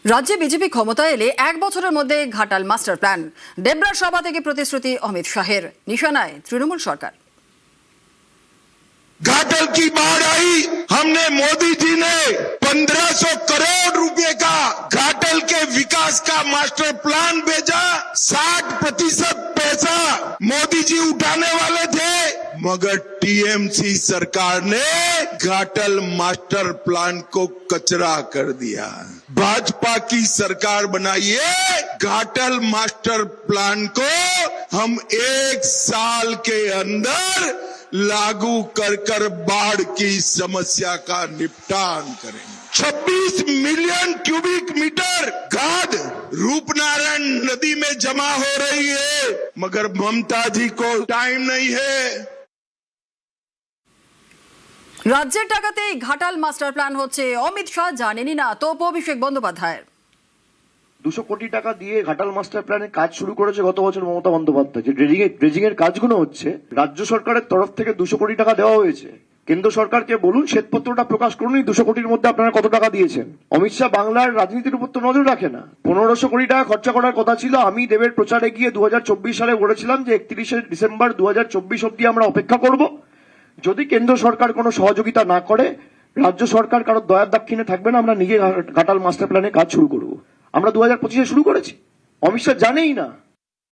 রাজ্যে বিজেপি ক্ষমতায় এলে এক বছরের মধ্যে ঘাটাল মাস্টার প্ল্যান। দেবরার সভা থেকে প্রতিশ্রুতি অমিত শাহের, নিশানায় তৃণমূল সরকার। घाटल की बाढ़ आई, हमने मोदी जी ने 1500 करोड़ रुपए का घाटल के विकास का मास्टर प्लान भेजा। 60% पैसा मोदी जी उठाने वाले थे, मगर टीएमसी सरकार ने घाटल मास्टर प्लान को कचरा कर दिया। भाजपा की सरकार बनाइए, घाटल मास्टर प्लान को हम 1 साल के अंदर लागू कर बाढ़ की समस्या का निपटान करेंगे। 26 मिलियन क्यूबिक मीटर गाद रूपनारायण नदी में जमा हो रही है, मगर ममता जी को टाइम नहीं है। রাজ্যের টাকাতেই ঘাটাল মাস্টার প্ল্যান হচ্ছে, অমিত শাহ জানেনই না তো অভিষেক বন্দ্যোপাধ্যায়ের। 200 কোটি টাকা দিয়ে ঘাটাল মাস্টার প্ল্যানের কাজ শুরু করেছে গত বছর মমতা বন্দ্যোপাধ্যায়। যে ড্রেজিং এর কাজগুলো হচ্ছে, রাজ্য সরকারের তরফ থেকে 200 কোটি টাকা দেওয়া হয়েছে। কেন্দ্র সরকারকে বলুন শ্বেতপত্রটা প্রকাশ করুন, 200 কোটির মধ্যে আপনারা কত টাকা দিয়েছেন। অমিত শাহ বাংলার রাজনীতির উপর তো নজর রাখে না। 1500 কোটি টাকা খরচা করার কথা ছিল। আমি দেবের প্রচারে গিয়ে 2024 সালে বলেছিলাম যে 31শে ডিসেম্বর 2024 অব্দি আমরা অপেক্ষা করব। যদি কেন্দ্র সরকার কোনো সহযোগিতা না করে, রাজ্য সরকার কারো দয়ার দাক্ষিণে থাকবে না, আমরা নিজে ঘাটাল মাস্টার প্ল্যানে কাজ শুরু করব। আমরা 2025-এ শুরু করেছি। অমিত শাহ জানেই না